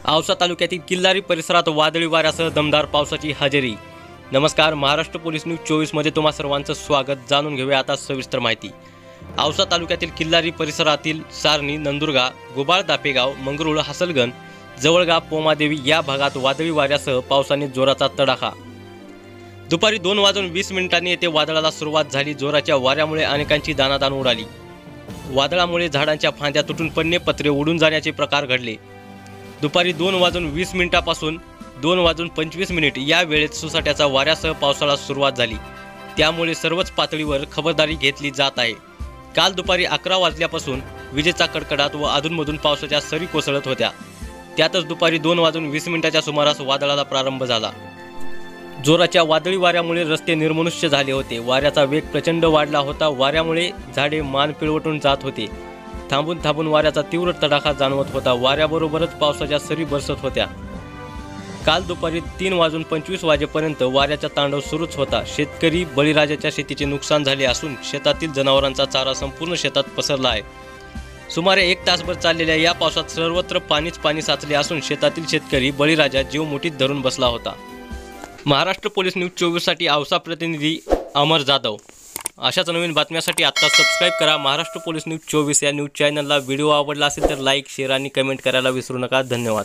औसा तालुक्यातील किल्लारी परिसरात वादळी वाऱ्यासह दमदार पावसाची हजेरी। नमस्कार, महाराष्ट्र पोलीस न्यूज 24 मध्ये तुम्हा सर्वांचं स्वागत। जाणून घेऊया आता सविस्तर माहिती। औसा तालुक्यातील किल्लारी परिसरातील सारणी, नंदुरगा, गोबाळ, दापेगाव, मंगरुळ, हसलगण, जवळगाव, पोमादेवी या भागात वादळी वाऱ्यासह पावसाने जोराचा तडाखा। दुपारी 2:20 येथे वादळाला सुरुवात झाली। जोराच्या वाऱ्यामुळे अनेकांची दाणादाण उडाली। वादळामुळे झाडांच्या फांद्या तुटून पडणे, पत्रे उडून जाण्याचे प्रकार घडले। दुपारी 2:20 पासून 2:25 या वेळेत सुसाट्याचा वाऱ्यासह पावसाला सुरुवात झाली। त्यामुळे सर्वच पातळीवर खबरदारी घेतली जात आहे। काल दुपारी 11 वाजल्यापासून विजेचा कडकडाट व अधूनमधून पावसाच्या सरी कोसळत होत्या। त्यातच दुपारी 2:20 सुमारास वादळाला प्रारंभ झाला। जोराच्या वादळी वाऱ्यामुळे रस्ते निर्मनुष्य झाले होते। वाऱ्याचा वेग प्रचंड वाढला होता। वाऱ्यामुळे झाडे मान पिळवटून जात होते। थांबून थांबून वाऱ्याचा तीव्र तडाखा जाणवत होता। वाऱ्याबरोबरच पावसाच्या सरी बरसत होत्या। काल दुपारी 3:25 वाजेपर्यंत वाऱ्याचा तांडव सुरूच होता। शेतकरी बळीराजाच्या शेतीचे नुकसान झाले असून शेतातील जनावरांचा चारा संपूर्ण शेतात पसरला आहे। सुमारे 1 तासभर चाललेल्या या पावसात सर्वत्र पाणी साचले असून शेतातील शेतकरी बळीराजा जीव मुठीत धरून बसला होता। महाराष्ट्र पोलीस न्यूज 24 साठी औसा प्रतिनिधी अमर जाधव। अशाच नवीन बातम्यांसाठी आता सबस्क्राइब करा महाराष्ट्र पोलीस न्यूज 24 या न्यूज चॅनलला। व्हिडिओ आवडला असेल तर लाईक, शेअर आणि कमेंट करायला विसरू नका। धन्यवाद।